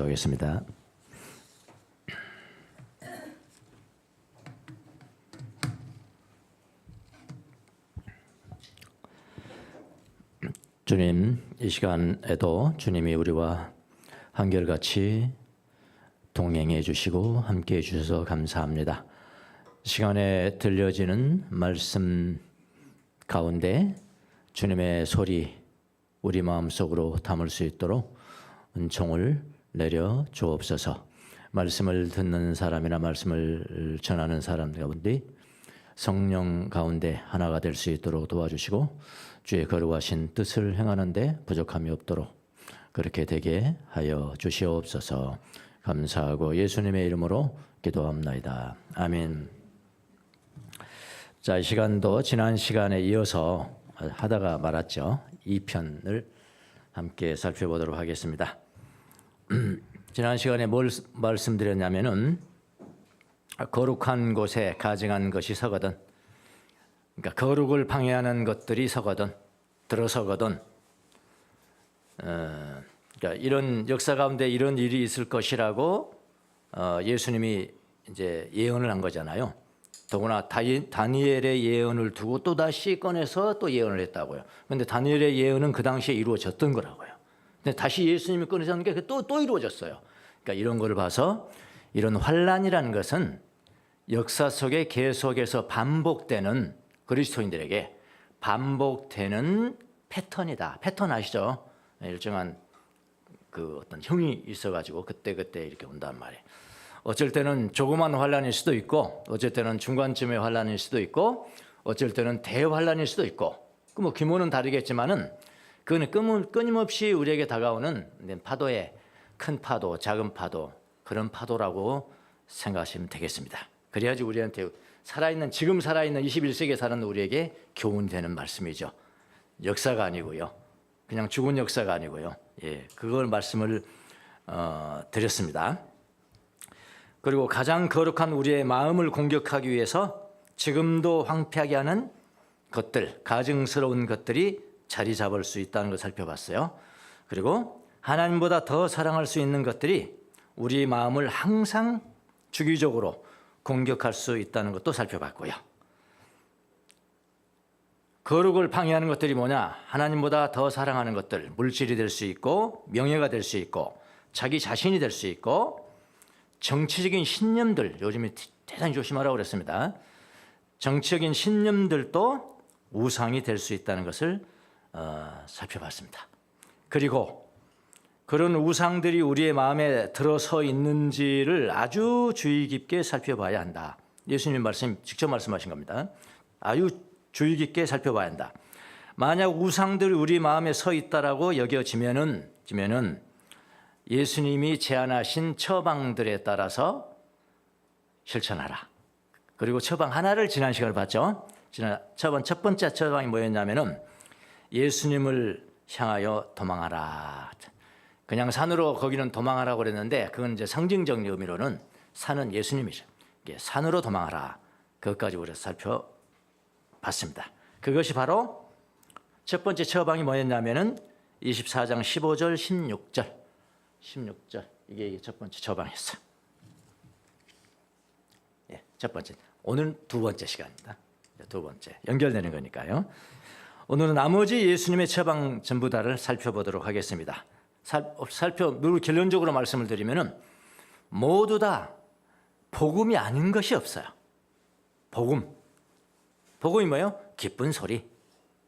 기도하겠습니다. 주님, 이 시간에도 주님이 우리와 한결같이 동행해 주시고 함께 해 주셔서 감사합니다. 시간에 들려지는 말씀 가운데 주님의 소리 우리 마음속으로 담을 수 있도록 은총을 내려 주옵소서. 말씀을 듣는 사람이나 말씀을 전하는 사람 가운데 성령 가운데 하나가 될 수 있도록 도와주시고 주의 거룩하신 뜻을 행하는데 부족함이 없도록 그렇게 되게 하여 주시옵소서. 감사하고 예수님의 이름으로 기도합나이다. 아멘. 자, 이 시간도 지난 시간에 이어서 하다가 말았죠. 2편을 함께 살펴보도록 하겠습니다. 지난 시간에 뭘 말씀드렸냐면은 거룩한 곳에 가증한 것이 서거든, 그러니까 거룩을 방해하는 것들이 서거든, 들어서거든. 그러니까 이런 역사 가운데 이런 일이 있을 것이라고 예수님이 이제 예언을 한 거잖아요. 더구나 다니엘의 예언을 두고 또 다시 꺼내서 또 예언을 했다고요. 그런데 다니엘의 예언은 그 당시에 이루어졌던 거라고요. 근데 다시 예수님이 꺼내서 하는 게 또 이루어졌어요. 그러니까 이런 걸 봐서 이런 환란이라는 것은 역사 속에 계속해서 반복되는, 그리스도인들에게 반복되는 패턴이다. 패턴 아시죠? 일정한 그 어떤 형이 있어가지고 그때 이렇게 온단 말이에요. 어쩔 때는 조그만 환란일 수도 있고, 어쩔 때는 중간쯤의 환란일 수도 있고, 어쩔 때는 대환란일 수도 있고, 그 뭐 규모는 다르겠지만은 그거는 끊임없이 우리에게 다가오는 파도의 큰 파도, 작은 파도, 그런 파도라고 생각하시면 되겠습니다. 그래야지 우리한테 지금 살아있는 21세기에 사는 우리에게 교훈되는 말씀이죠. 역사가 아니고요. 그냥 죽은 역사가 아니고요. 예, 그걸 말씀을 드렸습니다. 그리고 가장 거룩한 우리의 마음을 공격하기 위해서 지금도 황폐하게 하는 것들, 가증스러운 것들이 자리 잡을 수 있다는 걸 살펴봤어요. 그리고 하나님보다 더 사랑할 수 있는 것들이 우리 마음을 항상 주기적으로 공격할 수 있다는 것도 살펴봤고요. 거룩을 방해하는 것들이 뭐냐? 하나님보다 더 사랑하는 것들, 물질이 될 수 있고, 명예가 될 수 있고, 자기 자신이 될 수 있고, 정치적인 신념들, 요즘에 대단히 조심하라고 그랬습니다. 정치적인 신념들도 우상이 될 수 있다는 것을 살펴봤습니다. 그리고 그런 우상들이 우리의 마음에 들어서 있는지를 아주 주의 깊게 살펴봐야 한다. 예수님 직접 말씀하신 겁니다. 아주 주의 깊게 살펴봐야 한다. 만약 우상들이 우리 마음에 서 있다라고 여겨지면은 예수님이 제안하신 처방들에 따라서 실천하라. 그리고 처방 하나를 지난 시간에 봤죠. 첫 번째 처방이 뭐였냐면은 예수님을 향하여 도망하라. 그냥 산으로 거기는 도망하라고 그랬는데 그건 이제 상징적 의미로는 산은 예수님이죠. 산으로 도망하라. 그것까지 우리가 살펴봤습니다. 그것이 바로 첫 번째 처방이 뭐였냐면은 24장 15절, 16절 이게 첫 번째 처방이었어요. 예, 첫 번째. 오늘 두 번째 시간입니다. 두 번째 연결되는 거니까요. 오늘은 나머지 예수님의 처방 전부 다를 살펴보도록 하겠습니다. 결론적으로 말씀을 드리면은 모두 다 복음이 아닌 것이 없어요. 복음이 뭐예요? 기쁜 소리.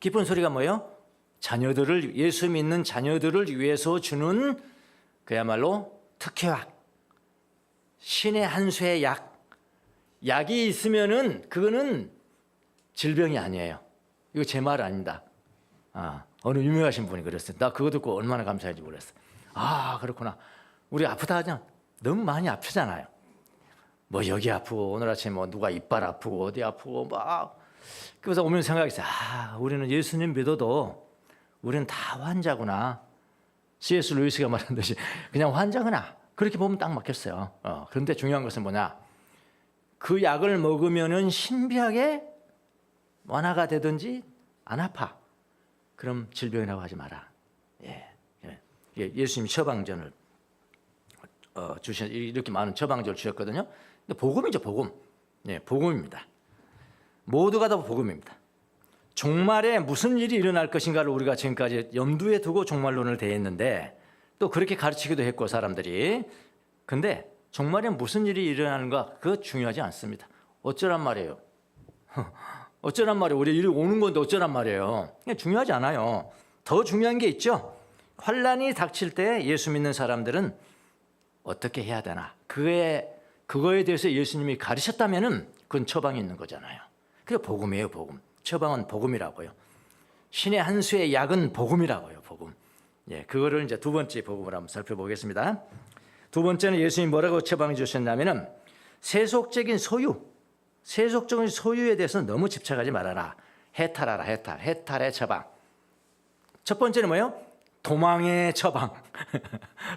기쁜 소리가 뭐예요? 예수 믿는 자녀들을 위해서 주는 그야말로 특효약, 신의 한 수의 약이 있으면은 그거는 질병이 아니에요. 이거 제 말 아닙니다. 어느 유명하신 분이 그랬어요. 나 그거 듣고 얼마나 감사한지 모르겠어요. 그렇구나. 우리 아프다 하잖아. 너무 많이 아프잖아요. 뭐 여기 아프고 오늘 아침에 뭐 누가 이빨 아프고 어디 아프고 막. 그래서 오면 생각했어요. 우리는 예수님 믿어도 우리는 다 환자구나. C.S. 루이스가 말한 듯이 그냥 환자구나. 그렇게 보면 딱 맞겠어요. 그런데 중요한 것은 뭐냐? 그 약을 먹으면은 신비하게 완화가 되든지 안 아파. 그럼 질병이라고 하지 마라. 예수님 처방전을 이렇게 많은 처방전을 주셨거든요. 근데 복음이죠, 복음. 예, 복음입니다. 모두가 다 복음입니다. 종말에 무슨 일이 일어날 것인가를 우리가 지금까지 염두에 두고 종말론을 대했는데 또 그렇게 가르치기도 했고 사람들이. 근데 종말에 무슨 일이 일어나는가 그거 중요하지 않습니다. 어쩌란 말이에요. 어쩌란 말이에요. 우리 일이 오는 건데 어쩌란 말이에요. 중요하지 않아요. 더 중요한 게 있죠. 환란이 닥칠 때 예수 믿는 사람들은 어떻게 해야 되나. 그거에 대해서 예수님이 가르쳤다면은 그건 처방이 있는 거잖아요. 그게 복음이에요, 복음. 처방은 복음이라고요. 신의 한 수의 약은 복음이라고요, 복음. 예, 그거를 이제 두 번째 복음을 한번 살펴보겠습니다. 두 번째는 예수님이 뭐라고 처방해 주셨냐면은 세속적인 소유에 대해서는 너무 집착하지 말아라. 해탈하라, 해탈의 처방. 첫 번째는 뭐예요? 도망의 처방.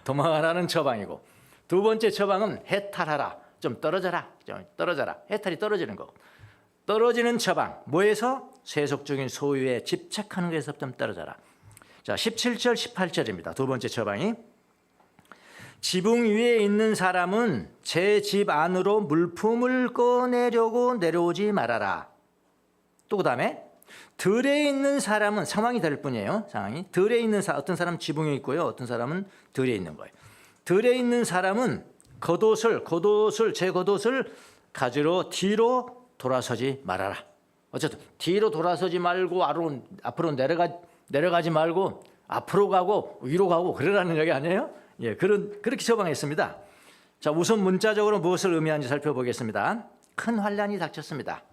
도망하라는 처방이고, 두 번째 처방은 해탈하라. 좀 떨어져라. 해탈이 떨어지는 거. 떨어지는 처방. 뭐에서? 세속적인 소유에 집착하는 것에서 좀 떨어져라. 자, 17절, 18절입니다. 두 번째 처방이. 지붕 위에 있는 사람은 제 집 안으로 물품을 꺼내려고 내려오지 말아라. 또 그 다음에 들에 있는 사람은, 상황이 다를 뿐이에요. 상황이. 들에 있는 어떤 사람은 지붕에 있고요. 어떤 사람은 들에 있는 거예요. 들에 있는 사람은 제 겉옷을 가지러 뒤로 돌아서지 말아라. 어쨌든 뒤로 돌아서지 말고 앞으로 내려가지 말고 앞으로 가고 위로 가고 그러라는 얘기 아니에요? 예, 그렇게 처방했습니다. 자, 우선 문자적으로 무엇을 의미하는지 살펴보겠습니다. 큰 환란이 닥쳤습니다.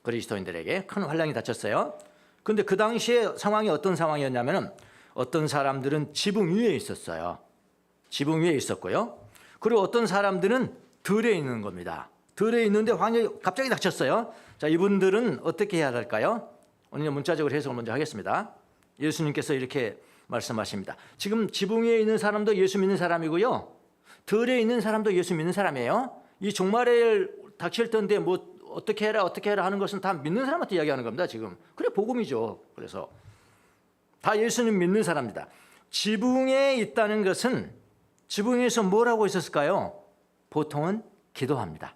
그리스도인들에게 큰 환란이 닥쳤어요. 근데 그 당시에 상황이 어떤 상황이었냐면은 어떤 사람들은 지붕 위에 있었어요. 지붕 위에 있었고요. 그리고 어떤 사람들은 들에 있는 겁니다. 들에 있는데 환란이 갑자기 닥쳤어요. 자, 이분들은 어떻게 해야 할까요? 오늘 문자적으로 해석을 먼저 하겠습니다. 예수님께서 이렇게 말씀하십니다. 지금 지붕 위에 있는 사람도 예수 믿는 사람이고요. 들에 있는 사람도 예수 믿는 사람이에요. 이 종말에 닥칠 텐데 뭐 어떻게 해라 하는 것은 다 믿는 사람한테 이야기하는 겁니다. 지금. 그래 복음이죠. 그래서 다 예수님 믿는 사람입니다. 지붕에 있다는 것은 지붕에서 뭘 하고 있었을까요? 보통은 기도합니다.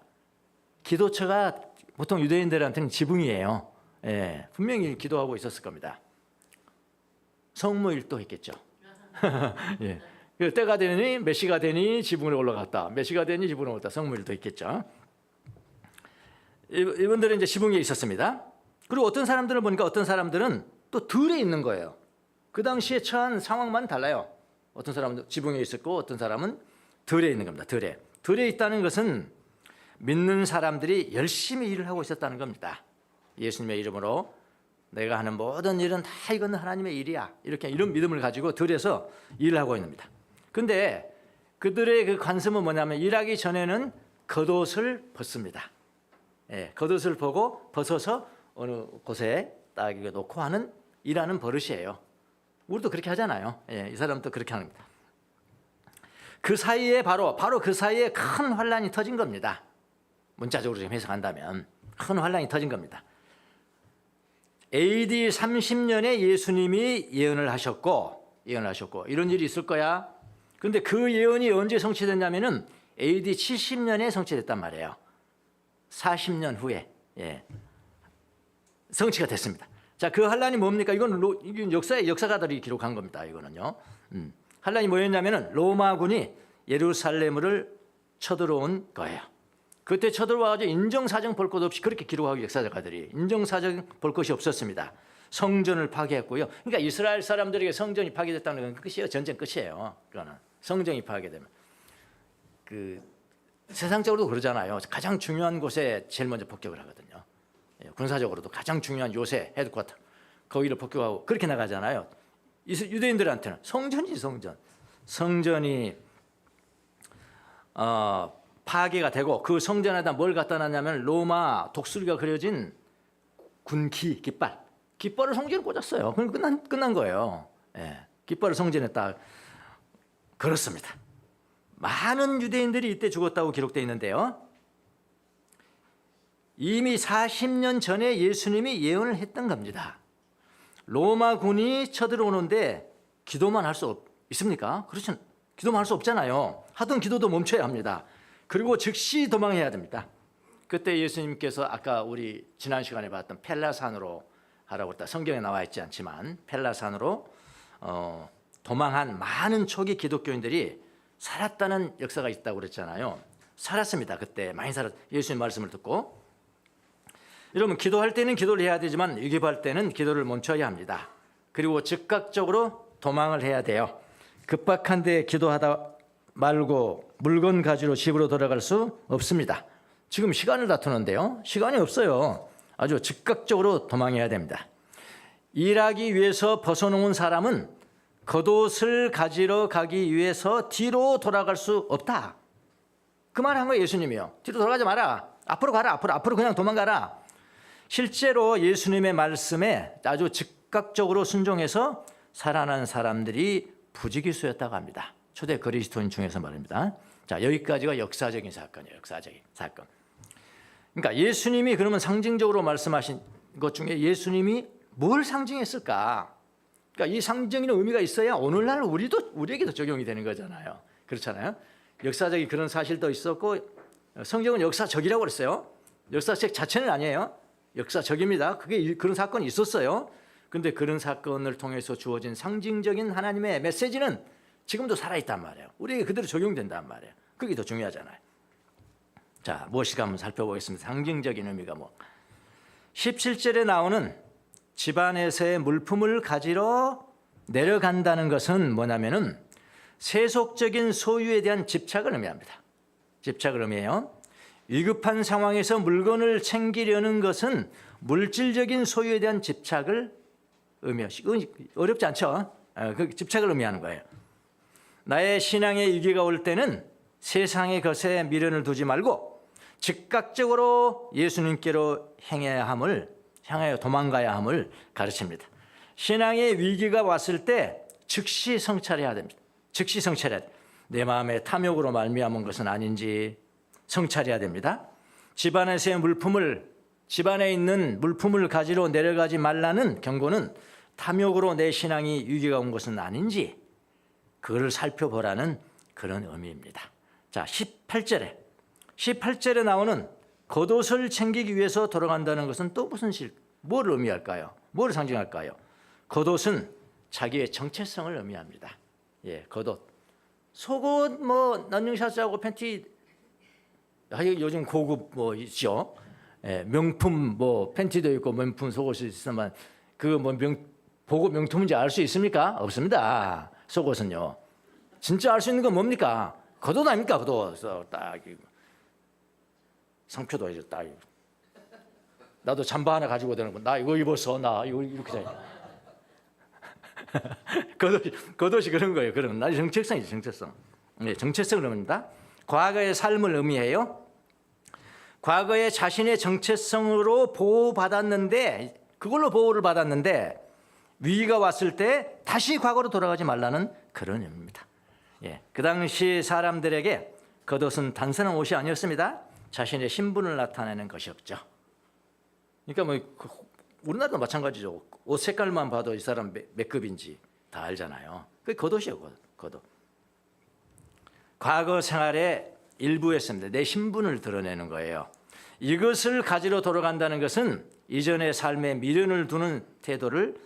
기도처가 보통 유대인들한테는 지붕이에요. 예, 분명히 기도하고 있었을 겁니다. 성모일도 했겠죠. 예. 때가 되니 몇 시가 되니 지붕으로 올라갔다. 몇 시가 되니 지붕으로 올라갔다. 성모일도 했겠죠. 이분들은 이제 지붕에 있었습니다. 그리고 어떤 사람들을 보니까 어떤 사람들은 또 들에 있는 거예요. 그 당시에 처한 상황만 달라요. 어떤 사람은 지붕에 있었고 어떤 사람은 들에 있는 겁니다. 들에 있다는 것은 믿는 사람들이 열심히 일을 하고 있었다는 겁니다. 예수님의 이름으로 내가 하는 모든 일은 다 이건 하나님의 일이야. 이런 믿음을 가지고 들에서 일을 하고 있습니다. 근데 그들의 그 관심은 뭐냐면 일하기 전에는 겉옷을 벗습니다. 예, 겉옷을 벗어서 어느 곳에 딱 이거 놓고 일하는 버릇이에요. 우리도 그렇게 하잖아요. 예, 이 사람도 그렇게 합니다. 그 사이에 바로 그 사이에 큰 환란이 터진 겁니다. 문자적으로 좀 해석한다면 큰 환란이 터진 겁니다. AD 30년에 예수님이 예언을 하셨고 이런 일이 있을 거야. 근데 그 예언이 언제 성취됐냐면은 AD 70년에 성취됐단 말이에요. 40년 후에 성취가 됐습니다. 자, 그 환란이 뭡니까? 이건 역사가들이 기록한 겁니다. 이거는요. 환란이 뭐였냐면은 로마군이 예루살렘을 쳐들어온 거예요. 그때 쳐들어와가지고 인정사정 볼 것 없이 그렇게 기록하고 역사가들이 인정사정 볼 것이 없었습니다. 성전을 파괴했고요. 그러니까 이스라엘 사람들에게 성전이 파괴됐다는 건 끝이에요. 전쟁 끝이에요. 그거는 성전이 파괴되면 세상적으로도 그러잖아요. 가장 중요한 곳에 제일 먼저 폭격을 하거든요. 군사적으로도 가장 중요한 요새 헤드쿼터 거기를 폭격하고 그렇게 나가잖아요. 유대인들한테는 성전이 파괴가 되고 그 성전에다 뭘 갖다 놨냐면 로마 독수리가 그려진 군기 깃발을 성전에 꽂았어요. 그럼 끝난 거예요. 예, 깃발을 성전에 딱 걸었습니다. 많은 유대인들이 이때 죽었다고 기록되어 있는데요. 이미 40년 전에 예수님이 예언을 했던 겁니다. 로마군이 쳐들어오는데 기도만 할 수 있습니까? 그렇죠. 기도만 할 수 없잖아요. 하던 기도도 멈춰야 합니다. 그리고 즉시 도망해야 됩니다. 그때 예수님께서 아까 우리 지난 시간에 봤던 펠라산으로 하라고 했다. 성경에 나와 있지 않지만 펠라산으로 도망한 많은 초기 기독교인들이 살았다는 역사가 있다고 그랬잖아요. 살았습니다. 그때 많이 예수님 말씀을 듣고. 여러분, 기도할 때는 기도를 해야 되지만 위급할 때는 기도를 멈춰야 합니다. 그리고 즉각적으로 도망을 해야 돼요. 급박한데 기도하다 말고 물건 가지러 집으로 돌아갈 수 없습니다. 지금 시간을 다투는데요. 시간이 없어요. 아주 즉각적으로 도망해야 됩니다. 일하기 위해서 벗어놓은 사람은 겉옷을 가지러 가기 위해서 뒤로 돌아갈 수 없다. 그 말 한 거예요, 예수님이요. 뒤로 돌아가지 마라. 앞으로 가라. 앞으로 그냥 도망가라. 실제로 예수님의 말씀에 아주 즉각적으로 순종해서 살아난 사람들이 부지기수였다고 합니다. 초대 그리스도인 중에서 말입니다. 자, 여기까지가 역사적인 사건이에요. 역사적인 사건. 그러니까 예수님이 그러면 상징적으로 말씀하신 것 중에 예수님이 뭘 상징했을까? 그러니까 이 상징적인 의미가 있어야 오늘날 우리에게도 적용이 되는 거잖아요. 그렇잖아요. 역사적인 그런 사실도 있었고 성경은 역사적이라고 그랬어요. 역사적 자체는 아니에요. 역사적입니다. 그런 사건이 있었어요. 그런데 그런 사건을 통해서 주어진 상징적인 하나님의 메시지는 지금도 살아있단 말이에요. 우리에게 그대로 적용된단 말이에요. 그게 더 중요하잖아요. 자, 무엇일까 한번 살펴보겠습니다. 상징적인 의미가 17절에 나오는 집안에서의 물품을 가지러 내려간다는 것은 뭐냐면은 세속적인 소유에 대한 집착을 의미합니다. 집착을 의미해요. 위급한 상황에서 물건을 챙기려는 것은 물질적인 소유에 대한 집착을 의미해요. 어렵지 않죠? 그 집착을 의미하는 거예요. 나의 신앙의 위기가 올 때는 세상의 것에 미련을 두지 말고 즉각적으로 예수님께로 향하여 도망가야 함을 가르칩니다. 신앙의 위기가 왔을 때 즉시 성찰해야 됩니다. 즉시 성찰해야 돼요. 내 마음에 탐욕으로 말미암은 것은 아닌지 성찰해야 됩니다. 집안에 있는 물품을 가지러 내려가지 말라는 경고는 탐욕으로 내 신앙이 위기가 온 것은 아닌지 그걸 살펴보라는 그런 의미입니다. 자, 18절에 나오는 겉옷을 챙기기 위해서 돌아간다는 것은 또 뭘 의미할까요? 뭘 상징할까요? 겉옷은 자기의 정체성을 의미합니다. 예, 겉옷. 속옷 런닝샷하고 팬티 요즘 고급 있죠. 예, 명품 팬티도 있고 명품 속옷이 있으면 보고 명품인지 알 수 있습니까? 없습니다. 속옷은요. 진짜 알 수 있는 건 뭡니까? 겉옷 아닙니까? 겉옷. 딱 상표도 이제 딱. 나도 잠바 하나 가지고 다니는 거. 나 이거 입었어. 나 이거 이렇게 다니. 겉옷이 그런 거예요. 그런 나 정체성이죠. 정체성. 네, 정체성을 의미합니다. 과거의 삶을 의미해요. 과거에 자신의 정체성으로 그걸로 보호를 받았는데 위기가 왔을 때 다시 과거로 돌아가지 말라는 그런 의미입니다. 예, 그 당시 사람들에게 겉옷은 단순한 옷이 아니었습니다. 자신의 신분을 나타내는 것이었죠. 그러니까 우리나라도 마찬가지죠. 옷 색깔만 봐도 이 사람 몇 급인지 다 알잖아요. 그게 겉옷이에요. 겉옷. 과거 생활의 일부였습니다. 내 신분을 드러내는 거예요. 이것을 가지러 돌아간다는 것은 이전의 삶에 미련을 두는 태도를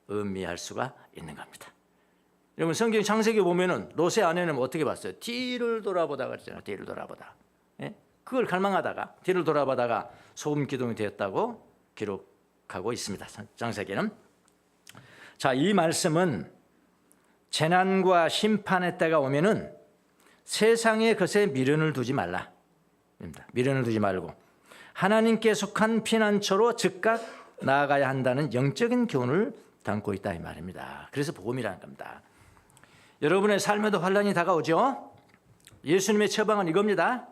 의미할 수가 있는 겁니다. 여러분 성경 창세기 보면은 롯의 아내는 어떻게 봤어요? 뒤를 돌아보다가 그랬잖아요. 뒤를 돌아보다. 예? 그걸 갈망하다가 뒤를 돌아보다가 소금 기둥이 되었다고 기록하고 있습니다. 창세기는. 자, 이 말씀은 재난과 심판의 때가 오면은 세상의 것에 미련을 두지 말라. 미련을 두지 말고 하나님께 속한 피난처로 즉각 나아가야 한다는 영적인 교훈을 담고 있다 이 말입니다. 그래서 복음이라는 겁니다. 여러분의 삶에도 환란이 다가오죠. 예수님의 처방은 이겁니다.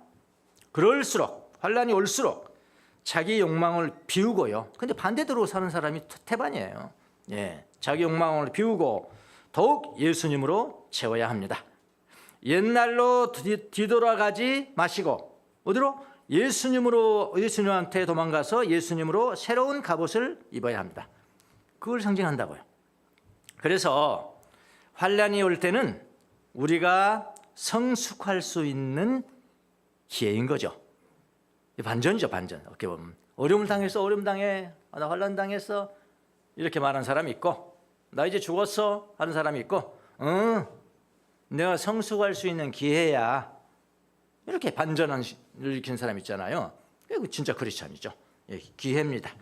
그럴수록 환란이 올수록 자기 욕망을 비우고요. 근데 반대대로 사는 사람이 태반이에요. 예, 자기 욕망을 비우고 더욱 예수님으로 채워야 합니다. 옛날로 뒤돌아가지 마시고 어디로? 예수님한테 도망가서 예수님으로 새로운 갑옷을 입어야 합니다. 그걸 상징한다고요. 그래서 환란이 올 때는 우리가 성숙할 수 있는 기회인 거죠. 반전이죠, 반전. 어떻게 보면 어려움을 당했어, 어려움 당해, 나 환난 당했어 이렇게 말하는 사람이 있고, 나 이제 죽었어 하는 사람이 있고, 내가 성숙할 수 있는 기회야 이렇게 반전을 일으키는 사람이 있잖아요. 이거 진짜 크리스찬이죠. 기회입니다.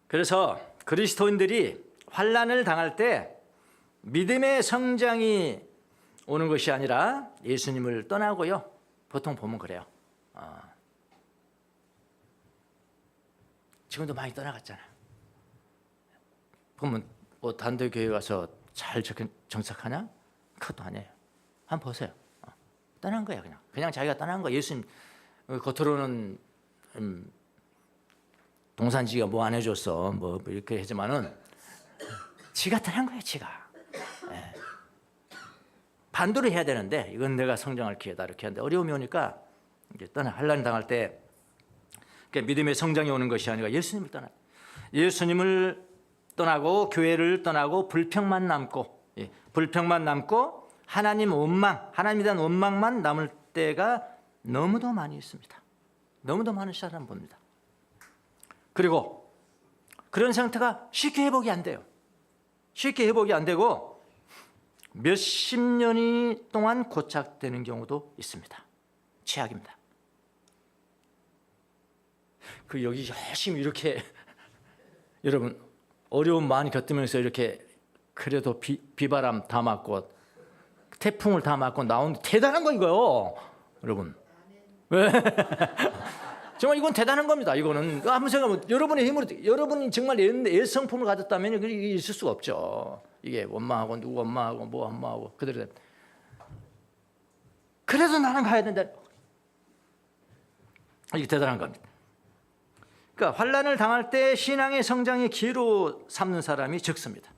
그래서 그리스도인들이 환난을 당할 때 믿음의 성장이 오는 것이 아니라 예수님을 떠나고요. 보통 보면 그래요. 지금도 많이 떠나갔잖아요. 보면 뭐 단대 교회 가서 잘 정착하냐? 그것도 아니에요. 한번 보세요. 떠난 거야 그냥 자기가 떠난 거야. 예수님 겉으로는 동산지가 뭐 안 해줬어 뭐 이렇게 하지만은 지가 떠난 거야. 지가. 반대로 해야 되는데 이건 내가 성장할 기회다 이렇게 하는데 어려움이 오니까 이제 환난 당할 때 믿음의 성장이 오는 것이 아니라 예수님을 떠나. 예수님을 떠나고 교회를 떠나고 불평만 남고 하나님 원망, 하나님에 대한 원망만 남을 때가 너무도 많이 있습니다. 너무도 많은 사람 봅니다. 그리고 그런 상태가 쉽게 회복이 안 돼요. 쉽게 회복이 안 되고 몇십 년이 동안 고착되는 경우도 있습니다. 최악입니다. 여기 열심히 이렇게 여러분 어려움 많이 겪으면서 이렇게 그래도 비바람 다 맞고 태풍을 다 맞고 나온 대단한 거 이거요, 여러분. 정말 이건 대단한 겁니다. 이거는 한번 생각하면 여러분의 힘으로 여러분이 정말 애성품을 가졌다면 이게 있을 수가 없죠. 이게 원망하고 누구 원망하고 뭐 원망하고 그대로. 그래도 나는 가야 된다. 이게 대단한 겁니다. 그러니까 환난을 당할 때 신앙의 성장의 기회로 삼는 사람이 적습니다.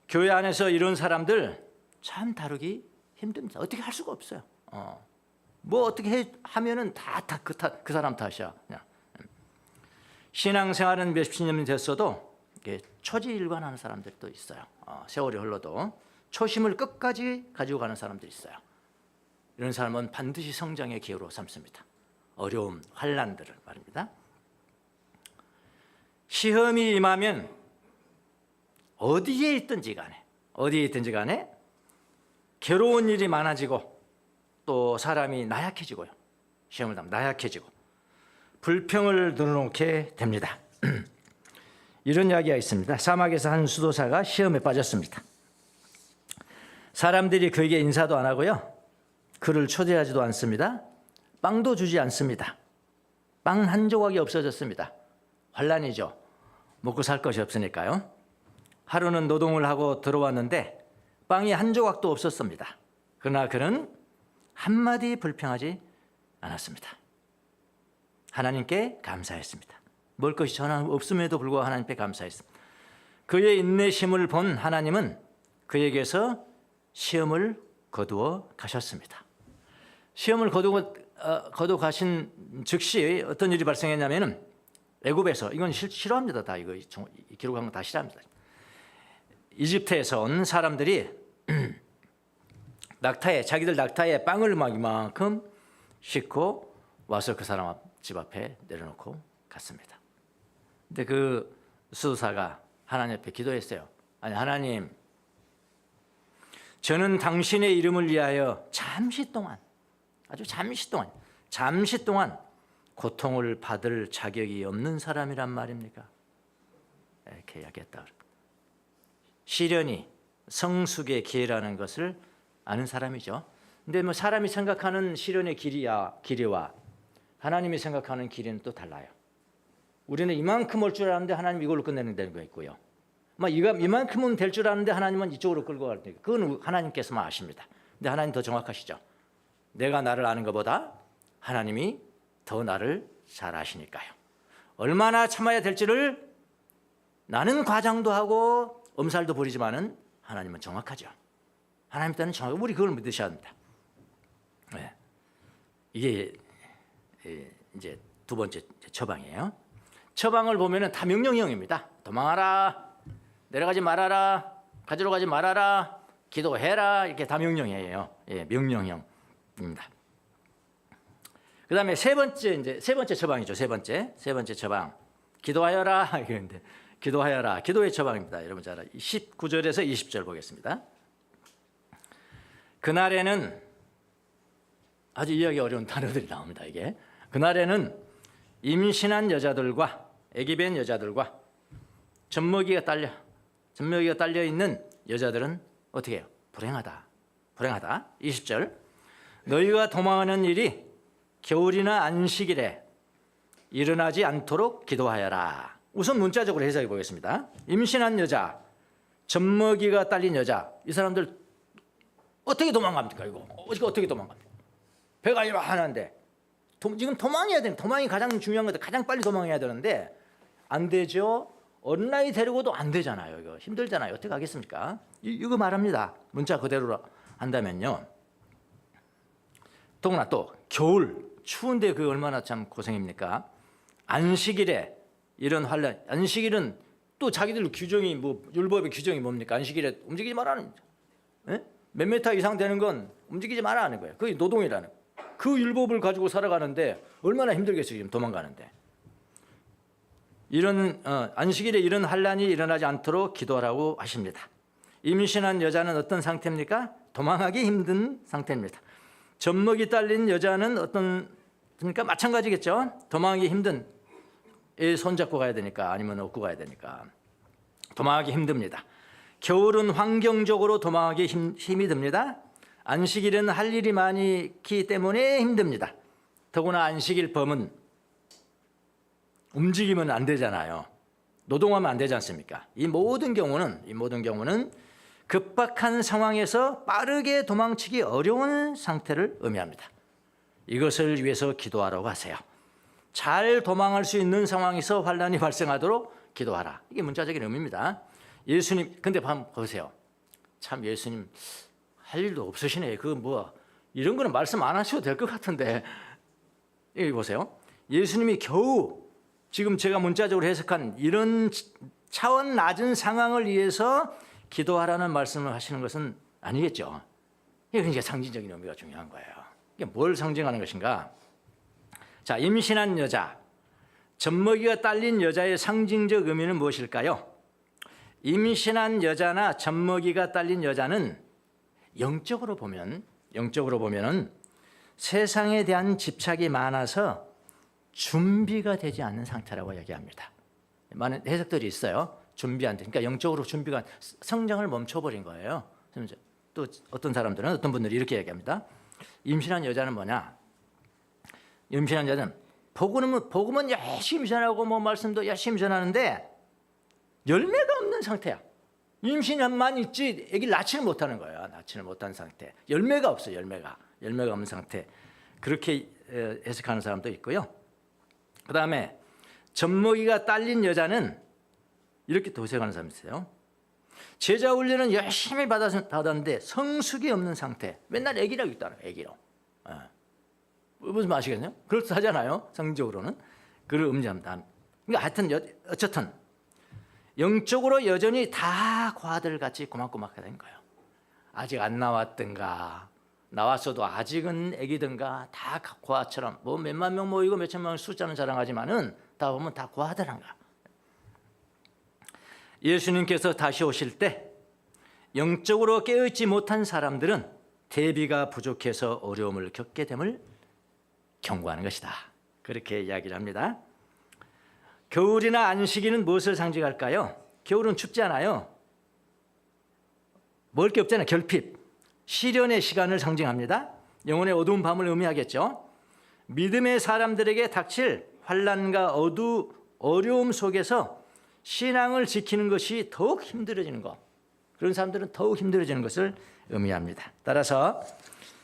교회 안에서 이런 사람들 참 다루기 힘듭니다. 어떻게 할 수가 없어요. 뭐 어떻게 하면은 다 그 사람 탓이야. 그냥. 신앙생활은 몇십 년이 됐어도 초지일관하는 사람들도 있어요. 세월이 흘러도 초심을 끝까지 가지고 가는 사람들이 있어요. 이런 사람은 반드시 성장의 기회로 삼습니다. 어려움, 환난들을 말입니다. 시험이 임하면 어디에 있든지 간에 괴로운 일이 많아지고 또 사람이 나약해지고요. 시험을 당하면 나약해지고 불평을 늘어놓게 됩니다. 이런 이야기가 있습니다. 사막에서 한 수도사가 시험에 빠졌습니다. 사람들이 그에게 인사도 안 하고요. 그를 초대하지도 않습니다. 빵도 주지 않습니다. 빵 한 조각이 없어졌습니다. 환난이죠. 먹고 살 것이 없으니까요. 하루는 노동을 하고 들어왔는데 빵이 한 조각도 없었습니다. 그러나 그는 한마디 불평하지 않았습니다. 하나님께 감사했습니다. 먹을 것이 전혀 없음에도 불구하고 하나님께 감사했습니다. 그의 인내심을 본 하나님은 그에게서 시험을 거두어 가셨습니다. 시험을 거두어 가신 즉시 어떤 일이 발생했냐면은 애굽에서 이건 싫어합니다. 다 이거 기록한 거 다 싫어합니다. 이집트에서 온 사람들이 자기들 낙타에 빵을 막 이만큼 싣고 와서 그 사람 집 앞에 내려놓고 갔습니다. 근데 그 수도사가 하나님 앞에 기도했어요. 아니 하나님, 저는 당신의 이름을 위하여 잠시 동안 고통을 받을 자격이 없는 사람이란 말입니까? 이렇게 이야기했다. 시련이 성숙의 기회라는 것을 아는 사람이죠. 근데 뭐 사람이 생각하는 시련의 길이와 하나님이 생각하는 길이는 또 달라요. 우리는 이만큼 올 줄 아는데 하나님 이걸로 끝내는 거 있고요. 이만큼은 될 줄 아는데 하나님은 이쪽으로 끌고 갈 때 그건 하나님께서만 아십니다. 근데 하나님 더 정확하시죠. 내가 나를 아는 것보다 하나님이 더 나를 잘 아시니까요. 얼마나 참아야 될지를 나는 과장도 하고 엄살도 부리지만은 하나님은 정확하죠. 하나님 때는 정확하고 우리 그걸 믿으셔야 합니다. 네. 이게 이제 두 번째 처방이에요. 처방을 보면은 다 명령형입니다. 도망하라, 내려가지 말아라, 가지러 가지 말아라, 기도해라 이렇게 다 명령이에요. 예, 명령형입니다. 그다음에 세 번째 처방이죠. 세 번째 처방. 기도하여라 이랬는데 기도하여라. 기도의 처방입니다. 여러분 잘 19절에서 20절 보겠습니다. 그날에는 아주 이해하기 어려운 단어들이 나옵니다. 이게 그날에는 임신한 여자들과 아기 뵌 여자들과 젖먹이가 딸려 있는 여자들은 어떻게 해요? 불행하다. 20절. 너희가 도망하는 일이 겨울이나 안식일에 일어나지 않도록 기도하여라. 우선 문자적으로 해석해 보겠습니다. 임신한 여자, 젖먹이가 딸린 여자, 이 사람들 어떻게 도망갑니까? 이거 어떻게 도망갑니까? 배가 이러하는데 지금 도망해야 되는, 도망이 가장 중요한 건데 가장 빨리 도망해야 되는데 안 되죠. 어린아이 데리고도 안 되잖아요. 이거 힘들잖아요. 어떻게 하겠습니까? 이거 말합니다. 문자 그대로 한다면요. 더구나 또 겨울 추운데 그 얼마나 참 고생입니까? 안식일에 이런 환란, 안식일은 또 자기들 규정이 뭐 율법의 규정이 뭡니까? 안식일에 움직이지 말라는, 몇 미터 이상 되는 건 움직이지 말라 하는 거예요. 그게 노동이라는 거예요. 그 율법을 가지고 살아가는데 얼마나 힘들겠어요. 지금 도망가는데. 이런 안식일에 이런 환란이 일어나지 않도록 기도하라고 하십니다. 임신한 여자는 어떤 상태입니까? 도망하기 힘든 상태입니다. 젖먹이 딸린 여자는 어떤입니까? 마찬가지겠죠. 도망하기 힘든, 손잡고 가야 되니까 아니면 업고 가야 되니까 도망하기 힘듭니다. 겨울은 환경적으로 도망하기 힘이 듭니다. 안식일은 할 일이 많기 때문에 힘듭니다. 더구나 안식일 범은 움직이면 안 되잖아요. 노동하면 안 되지 않습니까? 이 모든 경우는 급박한 상황에서 빠르게 도망치기 어려운 상태를 의미합니다. 이것을 위해서 기도하라고 하세요. 잘 도망할 수 있는 상황에서 환란이 발생하도록 기도하라. 이게 문자적인 의미입니다. 예수님, 근데 한번 보세요. 참 예수님 할 일도 없으시네. 이런 거는 말씀 안 하셔도 될 것 같은데. 여기 보세요. 예수님이 겨우 지금 제가 문자적으로 해석한 이런 차원 낮은 상황을 위해서 기도하라는 말씀을 하시는 것은 아니겠죠. 이게 그러니까 상징적인 의미가 중요한 거예요. 이게 뭘 상징하는 것인가? 자, 임신한 여자, 젖먹이가 딸린 여자의 상징적 의미는 무엇일까요? 임신한 여자나 젖먹이가 딸린 여자는 영적으로 보면은 세상에 대한 집착이 많아서 준비가 되지 않는 상태라고 얘기합니다. 많은 해석들이 있어요. 준비 안 돼. 그러니까 영적으로 준비가, 성장을 멈춰버린 거예요. 또 어떤 분들이 이렇게 얘기합니다. 임신한 여자는 뭐냐? 임신한 여자는 복음은 열심히 전하고 말씀도 열심히 전하는데 열매가 없는 상태야. 임신만 있지 아기를 낳지는 못하는 거예요. 낳지는 못한 상태. 열매가 없어요. 열매가 없는 상태. 그렇게 해석하는 사람도 있고요. 그 다음에 젖먹이가 딸린 여자는 이렇게 또 해석하는 사람이 있어요. 제자 훈련은 열심히 받았는데 성숙이 없는 상태. 맨날 아기라고 있다는 거예요. 아기로. 무슨 말 아시겠어요? 그렇다잖아요. 성적으로는. 그를 의미합니다. 그러니까 하여튼 어쨌든 영적으로 여전히 다 과들같이 꼬막꼬막하다는 거예요. 아직 안 나왔든가, 나왔어도 아직은 애기든가, 다 과처럼 몇만 명 모이고 몇천만 명 숫자는 자랑하지만은 다 보면 다 과하더란가. 예수님께서 다시 오실 때 영적으로 깨어있지 못한 사람들은 대비가 부족해서 어려움을 겪게 됨을 경고하는 것이다. 그렇게 이야기를 합니다. 겨울이나 안식일은 무엇을 상징할까요? 겨울은 춥잖아요. 먹을 게 없잖아요. 결핍, 시련의 시간을 상징합니다. 영혼의 어두운 밤을 의미하겠죠. 믿음의 사람들에게 닥칠 환난과 어려움 속에서 신앙을 지키는 것이 더욱 힘들어지는 것, 그런 사람들은 더욱 힘들어지는 것을 의미합니다. 따라서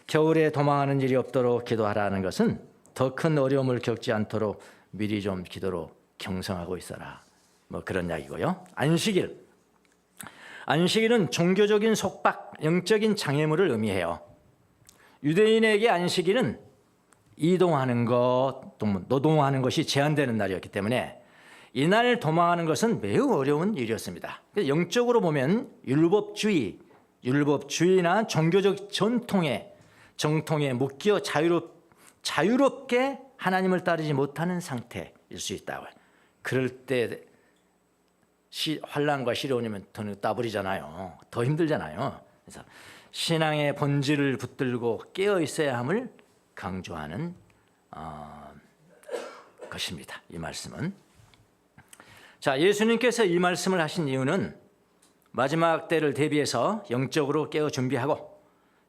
겨울에 도망하는 일이 없도록 기도하라는 것은 더 큰 어려움을 겪지 않도록 미리 좀 기도로 경성하고 있어라. 그런 이야기고요. 안식일은 종교적인 속박, 영적인 장애물을 의미해요. 유대인에게 안식일은 이동하는 것, 노동하는 것이 제한되는 날이었기 때문에 이날 도망하는 것은 매우 어려운 일이었습니다. 영적으로 보면 율법주의, 율법주의나 종교적 정통에 묶여 자유롭게 하나님을 따르지 못하는 상태일 수 있다고요. 그럴 때 환난과 시련이면 더 따버리잖아요. 더 힘들잖아요. 그래서 신앙의 본질을 붙들고 깨어 있어야 함을 강조하는 것입니다. 이 말씀은. 자, 예수님께서 이 말씀을 하신 이유는 마지막 때를 대비해서 영적으로 깨어 준비하고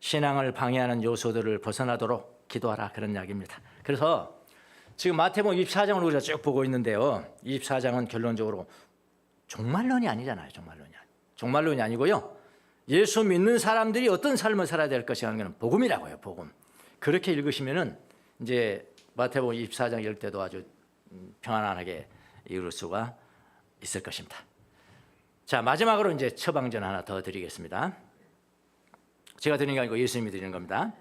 신앙을 방해하는 요소들을 벗어나도록 기도하라, 그런 이야기입니다. 그래서 지금 마태복음 24장을 우리가 쭉 보고 있는데요. 24장은 결론적으로 종말론이 아니잖아요. 종말론이 아니고요. 예수 믿는 사람들이 어떤 삶을 살아야 될 것이라는 것은 복음이라고요. 복음. 그렇게 읽으시면은 이제 마태복음 24장 읽을 때도 아주 평안하게 읽을 수가 있을 것입니다. 자, 마지막으로 이제 처방전 하나 더 드리겠습니다. 제가 드리는 게 아니고 예수님이 드리는 겁니다.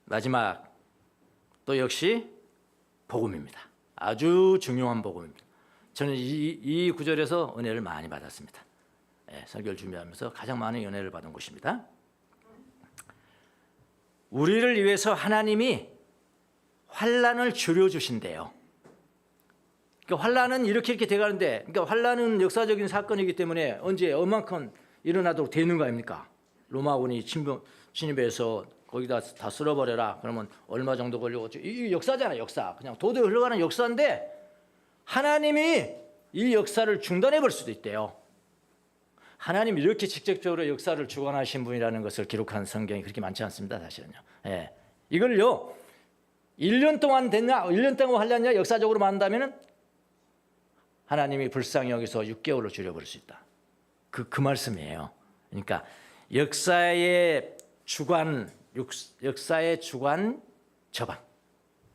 마지막 또 역시 복음입니다. 아주 중요한 복음입니다. 저는 이 구절에서 은혜를 많이 받았습니다. 설교를 준비하면서 가장 많은 은혜를 받은 곳입니다. 우리를 위해서 하나님이 환난을 줄여주신대요. 그러니까 환난은 이렇게 돼가는데, 그러니까 환난은 역사적인 사건이기 때문에 언제 얼만큼 일어나도록 되는 거 아닙니까? 로마군이 침입해서 거기다 다 쓸어버려라. 그러면 얼마 정도 걸리고, 이 역사잖아요. 역사. 그냥 도도에 흘러가는 역사인데 하나님이 이 역사를 중단해 볼 수도 있대요. 하나님이 이렇게 직접적으로 역사를 주관하신 분이라는 것을 기록한 성경이 그렇게 많지 않습니다. 사실은요. 예. 이걸요 1년 동안 됐냐, 1년 동안 하려냐 역사적으로 말한다면은 하나님이 불쌍히 여기서 6개월로 줄여버릴 수 있다. 그 말씀이에요. 그러니까 역사의 주관 처방.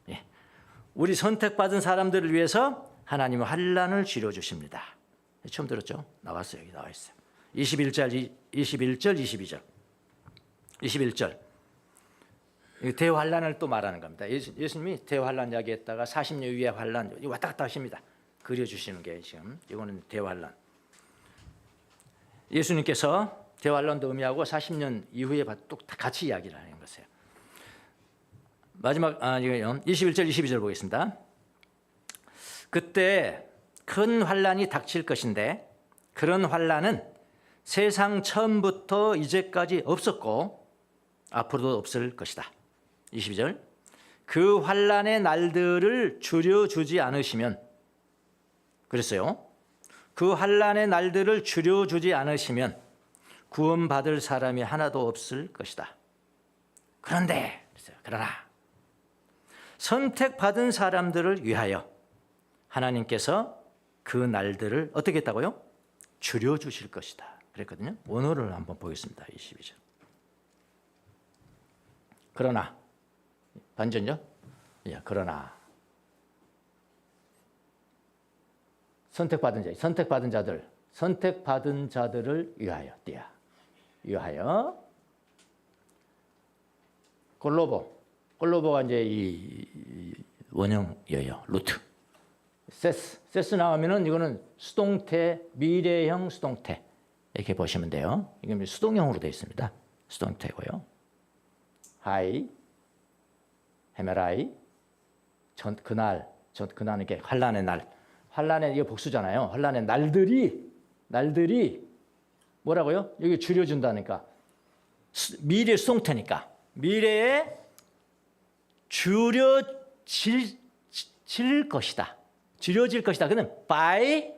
예. 우리 선택받은 사람들을 위해서 하나님은 환난을 줄여주십니다. 처음 들었죠? 나왔어요. 여기 나와 있어요. 21절, 22절. 21절. 대환란을 또 말하는 겁니다. 예수님이 대환란 이야기했다가 40년 이후의 환란 왔다 갔다 하십니다. 그려주시는 게 지금 이거는 대환란. 예수님께서 대환란도 의미하고 40년 이후에 또 같이 이야기를 하는 것이에요. 마지막 21절, 22절 보겠습니다. 그때 큰 환란이 닥칠 것인데 그런 환란은 세상 처음부터 이제까지 없었고 앞으로도 없을 것이다. 22절. 그 환란의 날들을 줄여주지 않으시면, 그랬어요. 그 환란의 날들을 줄여주지 않으시면 구원받을 사람이 하나도 없을 것이다. 그런데, 그러나 선택받은 사람들을 위하여 하나님께서 그 날들을 어떻게 했다고요? 줄여주실 것이다. 그랬거든요. 원어를 한번 보겠습니다. 22절. 그러나, 반전요? 예, 그러나 선택받은 자들을 위하여 꼴로보가 이제 이 원형이에요. 루트. 세스 나오면은 이거는 수동태, 미래형 수동태 이렇게 보시면 돼요. 이게 수동형으로 되어 있습니다. 수동태고요. 하이, 헤메라이, 그날은 이게 환란의 날. 환란의 이게 복수잖아요. 환란의 날들이 뭐라고요? 여기 줄여준다니까. 미래 수동태니까. 미래에 줄여질 것이다. 줄여질 것이다. 그는 by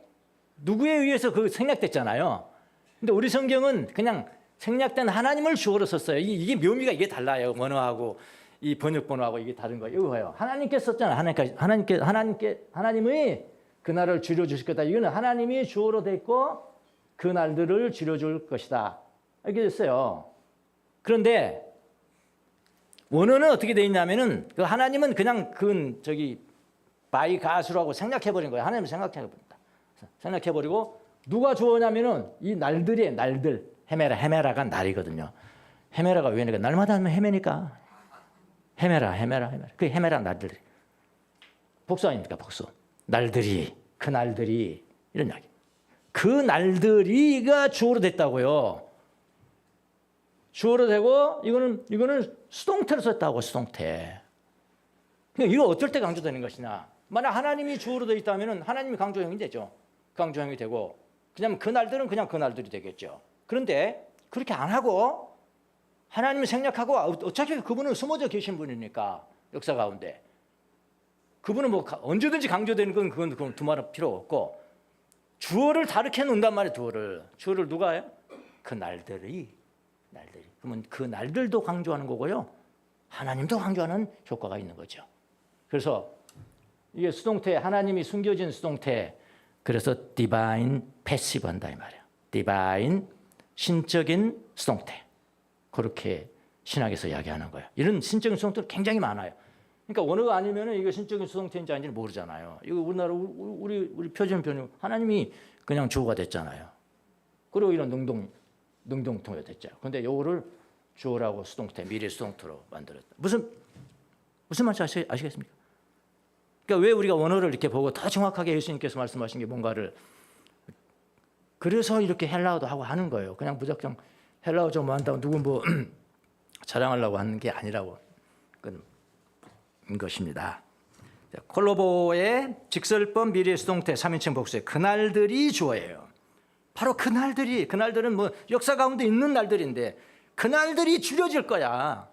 누구에 의해서 그 생략됐잖아요. 근데 우리 성경은 그냥 생략된 하나님을 주어로 썼어요. 이게 묘미가 이게 달라요. 원어하고 이 번역 번호하고 이게 다른 거예요. 이거 봐요. 하나님께서 썼잖아요. 하나님이 그날을 줄여주실 거다. 이거는 하나님이 주어로 됐고 그 날들을 줄여줄 것이다. 이렇게 됐어요. 그런데 원어는 어떻게 되어 있냐면은 그 하나님은 그냥 바이 가수라고 생략해버린 거예요. 하나님은 생략해버린다. 생략해버리고 누가 주어냐면은 이 날들. 헤메라가 날이거든요. 헤메라가 왜 그러니까 날마다 하면 헤매니까. 헤메라. 그 헤메라 날들. 복수 아닙니까? 복수. 날들이, 그 날들이 이런 이야기. 그 날들이가 주어로 됐다고요. 주어로 되고 이거는 수동태로 썼다고 수동태. 그러니까 이거 어떨 때 강조되는 것이냐? 만약 하나님이 주어로 되어 있다면 하나님이 강조형이 되죠. 강조형이 되고 그냥 그날들은 그냥 그날들이 되겠죠. 그런데 그렇게 안 하고 하나님을 생략하고 어차피 그분은 숨어져 계신 분이니까 역사 가운데 그분은 뭐 언제든지 강조되는 건 그건 두말할 필요 없고 주어를 다르게 놓는단 말이에요. 주어를 누가 해요? 그 날들이 그러면 그 날들도 강조하는 거고요. 하나님도 강조하는 효과가 있는 거죠. 그래서 이게 수동태 하나님이 숨겨진 수동태 그래서 divine passive 한다 이 말이에요. divine 신적인 수동태 그렇게 신학에서 이야기하는 거예요. 이런 신적인 수동태는 굉장히 많아요. 그러니까 원어가 아니면 이게 신적인 수동태인지 아닌지 모르잖아요. 이거 우리나라 우리 표준 변형 하나님이 그냥 주어가 됐잖아요. 그리고 이런 능동통이 됐죠. 그런데 이거를 주어라고 수동태 미래 수동태로 만들었다. 무슨 말인지 아시겠습니까? 그러니까 왜 우리가 원어를 이렇게 보고 더 정확하게 예수님께서 말씀하신 게 뭔가를 그래서 이렇게 헬라어도 하고 하는 거예요. 그냥 무작정 헬라어 좀 한다고 누구 뭐 자랑하려고 하는 게 아니라고 그런 것입니다. 콜로보의 직설법 미래 수동태 3인칭 복수의 그날들이 주어예요. 바로 그날들은 뭐 역사 가운데 있는 날들인데 그날들이 줄여질 거야.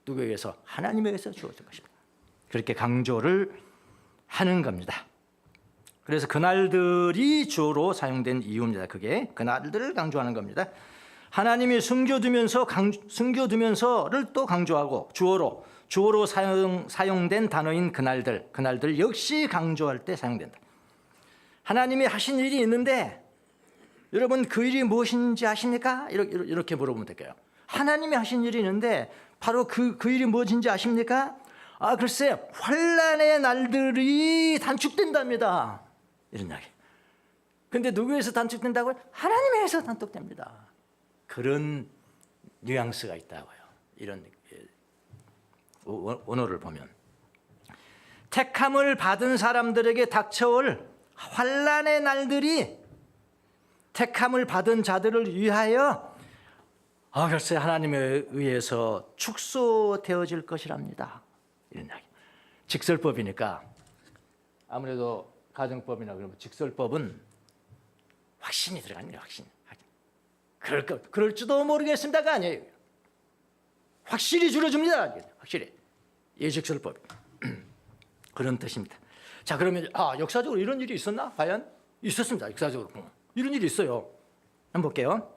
누구에게서? 하나님에게서 주어질 것입니다. 그렇게 강조를 하는 겁니다. 그래서 그날들이 주어로 사용된 이유입니다. 그게 그날들을 강조하는 겁니다. 하나님이 숨겨두면서를 또 강조하고 주어로 사용된 단어인 그날들 역시 강조할 때 사용된다. 하나님이 하신 일이 있는데 여러분 그 일이 무엇인지 아십니까? 이렇게 물어보면 될까요? 하나님이 하신 일이 있는데 바로 그 일이 무엇인지 아십니까? 글쎄 환난의 날들이 단축된답니다. 이런 이야기. 근데 누구에서 단축된다고요? 하나님에서 단축됩니다. 그런 뉘앙스가 있다고요. 이런 언어를 보면 택함을 받은 사람들에게 닥쳐올 환난의 날들이 택함을 받은 자들을 위하여 글쎄 하나님에 의해서 축소되어질 것이랍니다. 이런 이야기. 직설법이니까 아무래도 가정법이나 그러면 직설법은 확신이 들어가는 거예요. 확신. 그럴지도 모르겠습니다가 아니에요. 확실히 줄여줍니다. 확실히. 예직설법. 그런 뜻입니다. 자 그러면 역사적으로 이런 일이 있었나? 과연? 있었습니다. 역사적으로. 이런 일이 있어요. 한번 볼게요.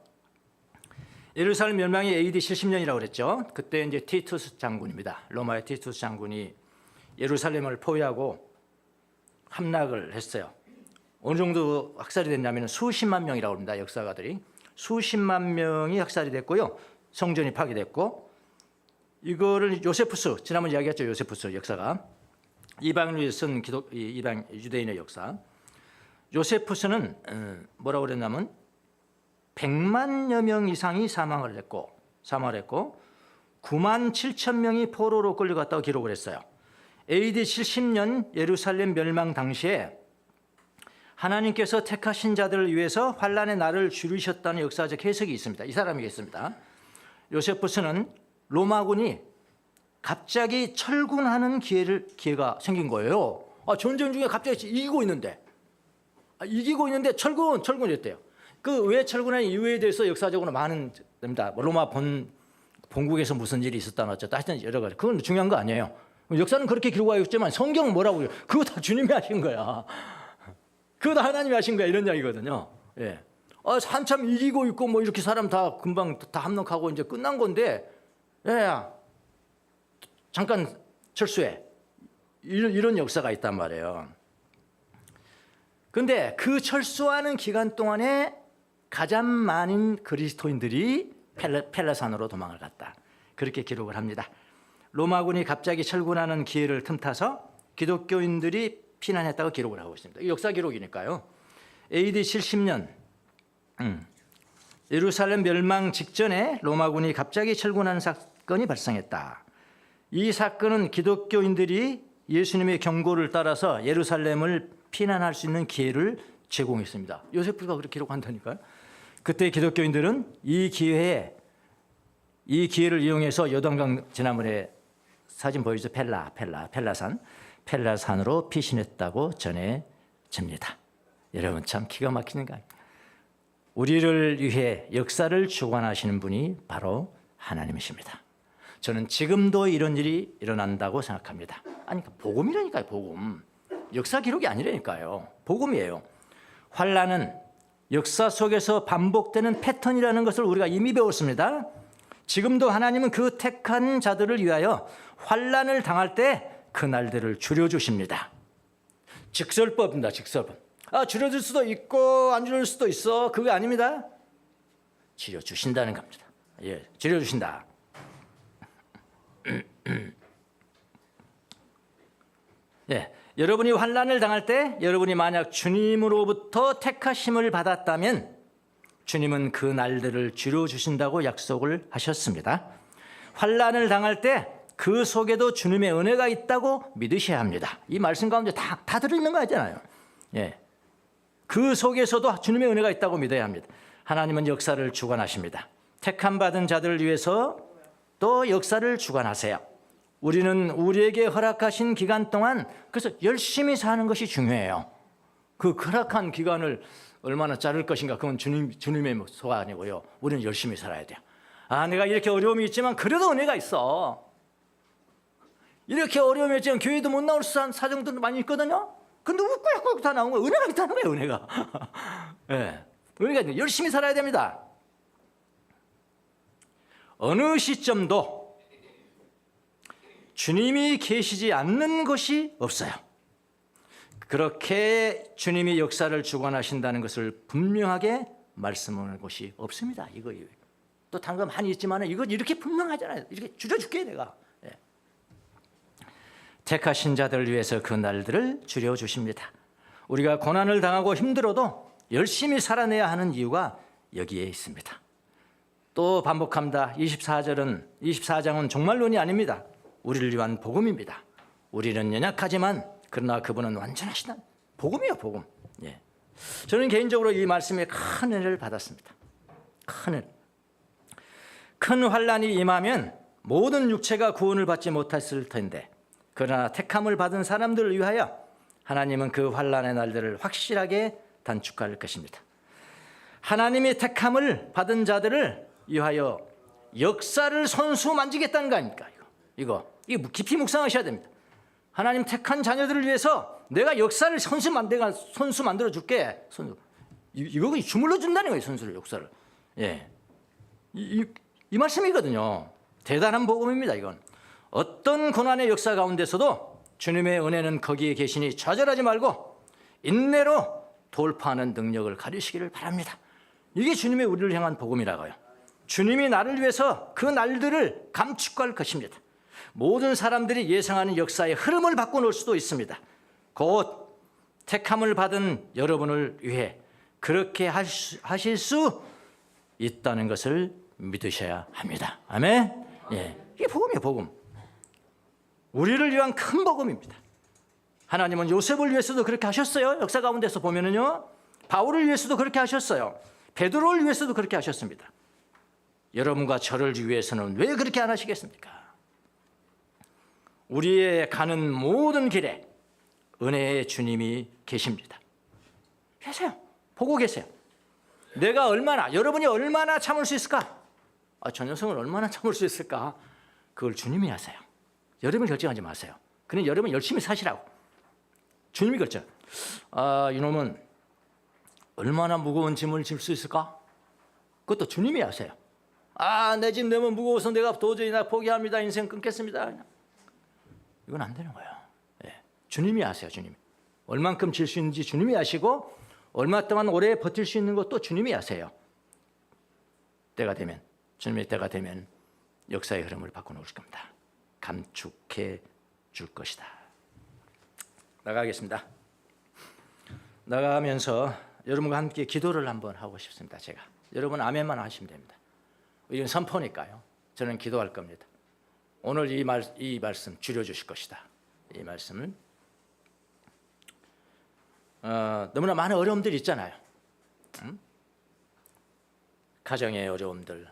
예루살렘 멸망이 AD 70년이라고 그랬죠. 그때 이제 티투스 장군입니다. 로마의 티투스 장군이 예루살렘을 포위하고 함락을 했어요. 어느 정도 학살이 됐냐면 수십만 명이라고 합니다. 역사가들이. 수십만 명이 학살이 됐고요. 성전이 파괴됐고 이거를 요세푸스 지난번 이야기했죠. 요세푸스 역사가 이방인이 쓴 이방 유대인의 역사. 요세푸스는 뭐라고 그랬냐면 100만여 명 이상이 사망을 했고 9만 7천 명이 포로로 끌려갔다고 기록을 했어요. AD 70년 예루살렘 멸망 당시에 하나님께서 택하신 자들을 위해서 환난의 날을 줄이셨다는 역사적 해석이 있습니다. 이 사람이겠습니다. 요세푸스는 로마군이 갑자기 철군하는 기회가 생긴 거예요. 전쟁 중에 갑자기 이기고 있는데 철군했대요. 그 왜 철군한 이유에 대해서 역사적으로 많은 됩니다. 로마 본국에서 무슨 일이 있었다는 어쩌다 하여튼 여러 가지. 그건 중요한 거 아니에요. 역사는 그렇게 기록하고 있지만 성경은 뭐라고 해요? 그거 다 주님이 하신 거야. 그거 다 하나님이 하신 거야. 이런 이야기거든요. 예. 한참 이기고 있고 뭐 이렇게 사람 다 금방 다 함락하고 이제 끝난 건데 잠깐 철수해. 이런 역사가 있단 말이에요. 근데 그 철수하는 기간 동안에 가장 많은 그리스도인들이 펠라산으로 도망을 갔다. 그렇게 기록을 합니다. 로마군이 갑자기 철군하는 기회를 틈타서 기독교인들이 피난했다고 기록을 하고 있습니다. 역사 기록이니까요. AD 70년 예루살렘 멸망 직전에 로마군이 갑자기 철군하는 사건이 발생했다. 이 사건은 기독교인들이 예수님의 경고를 따라서 예루살렘을 피난할 수 있는 기회를 제공했습니다. 요세푸스가 그렇게 기록한다니까요. 그때 기독교인들은 이 기회에 이 기회를 이용해서 요단강 지난번에 사진 보여주죠. 펠라산으로 피신했다고 전해집니다. 여러분 참 기가 막히는 거 아니에요? 우리를 위해 역사를 주관하시는 분이 바로 하나님이십니다. 저는 지금도 이런 일이 일어난다고 생각합니다. 아니 복음이라니까요. 복음. 역사 기록이 아니라니까요. 복음이에요. 환난은 역사 속에서 반복되는 패턴이라는 것을 우리가 이미 배웠습니다. 지금도 하나님은 그 택한 자들을 위하여 환난을 당할 때 그 날들을 줄여주십니다. 직설법입니다. 직설법. 줄여줄 수도 있고 안 줄여줄 수도 있어. 그게 아닙니다. 줄여주신다는 겁니다. 예, 줄여주신다. 예, 여러분이 환난을 당할 때 여러분이 만약 주님으로부터 택하심을 받았다면 주님은 그 날들을 줄여주신다고 약속을 하셨습니다. 환난을 당할 때 그 속에도 주님의 은혜가 있다고 믿으셔야 합니다. 이 말씀 가운데 다 들어있는 거 아니잖아요. 예, 그 속에서도 주님의 은혜가 있다고 믿어야 합니다. 하나님은 역사를 주관하십니다. 택함 받은 자들을 위해서 또 역사를 주관하세요. 우리는 우리에게 허락하신 기간 동안 그래서 열심히 사는 것이 중요해요. 그 허락한 기간을 얼마나 자를 것인가 그건 주님의 소관이고요. 우리는 열심히 살아야 돼요. 내가 이렇게 어려움이 있지만 그래도 은혜가 있어. 이렇게 어려움이 있지만 교회도 못 나올 사정도 많이 있거든요. 근데 꾹꾹 다 나온 거예요. 은혜가 있다는 거예요. 은혜가. 네. 은혜가 있는 열심히 살아야 됩니다. 어느 시점도 주님이 계시지 않는 것이 없어요. 그렇게 주님이 역사를 주관하신다는 것을 분명하게 말씀하는 것이 없습니다. 이거예요. 또 다른 건 많이 있지만 이건 이렇게 분명하잖아요. 이렇게 줄여줄게 내가. 예. 택하신 자들을 위해서 그 날들을 줄여주십니다. 우리가 고난을 당하고 힘들어도 열심히 살아내야 하는 이유가 여기에 있습니다. 또 반복합니다. 24장은 종말론이 아닙니다. 우리를 위한 복음입니다. 우리는 연약하지만 그러나 그분은 완전하시다. 복음이에요, 복음. 예. 저는 개인적으로 이 말씀에 큰 은혜를 받았습니다. 큰 환난이 임하면 모든 육체가 구원을 받지 못했을 텐데 그러나 택함을 받은 사람들을 위하여 하나님은 그 환난의 날들을 확실하게 단축할 것입니다. 하나님이 택함을 받은 자들을 위하여 역사를 손수 만지겠다는 거 아닙니까? 이거 깊이 묵상하셔야 됩니다. 하나님 택한 자녀들을 위해서 내가 역사를 손수 만들어 줄게. 이거 주물러 준다는 거예요. 손수를 역사를. 예, 이 말씀이거든요. 대단한 복음입니다. 이건 어떤 고난의 역사 가운데서도 주님의 은혜는 거기에 계시니 좌절하지 말고 인내로 돌파하는 능력을 가리시기를 바랍니다. 이게 주님의 우리를 향한 복음이라고요. 주님이 나를 위해서 그 날들을 감축할 것입니다. 모든 사람들이 예상하는 역사의 흐름을 바꿔놓을 수도 있습니다. 곧 택함을 받은 여러분을 위해 그렇게 하실 수 있다는 것을 믿으셔야 합니다. 아멘. 예, 이게 복음이에요, 복음. 우리를 위한 큰 복음입니다. 하나님은 요셉을 위해서도 그렇게 하셨어요. 역사 가운데서 보면은요, 바울을 위해서도 그렇게 하셨어요. 베드로를 위해서도 그렇게 하셨습니다. 여러분과 저를 위해서는 왜 그렇게 안 하시겠습니까? 우리의 가는 모든 길에 은혜의 주님이 계십니다. 계세요. 보고 계세요. 여러분이 얼마나 참을 수 있을까? 저 녀석은 얼마나 참을 수 있을까? 그걸 주님이 하세요. 여러분이 결정하지 마세요. 그냥 여러분 열심히 사시라고. 주님이 결정. 이놈은 얼마나 무거운 짐을 질 수 있을까? 그것도 주님이 하세요. 내 짐 너무 무거워서 내가 도저히 포기합니다. 인생 끊겠습니다. 이건 안 되는 거예요. 예. 주님이 아세요. 주님이. 얼만큼 질 수 있는지 주님이 아시고 얼마 동안 오래 버틸 수 있는 것도 주님이 아세요. 주님의 때가 되면 역사의 흐름을 바꿔놓을 겁니다. 감축해 줄 것이다. 나가겠습니다. 나가면서 여러분과 함께 기도를 한번 하고 싶습니다. 제가. 여러분 아멘만 하시면 됩니다. 이건 선포니까요. 저는 기도할 겁니다. 오늘 이 말씀 줄여주실 것이다. 이 말씀은 너무나 많은 어려움들이 있잖아요. 가정의 어려움들,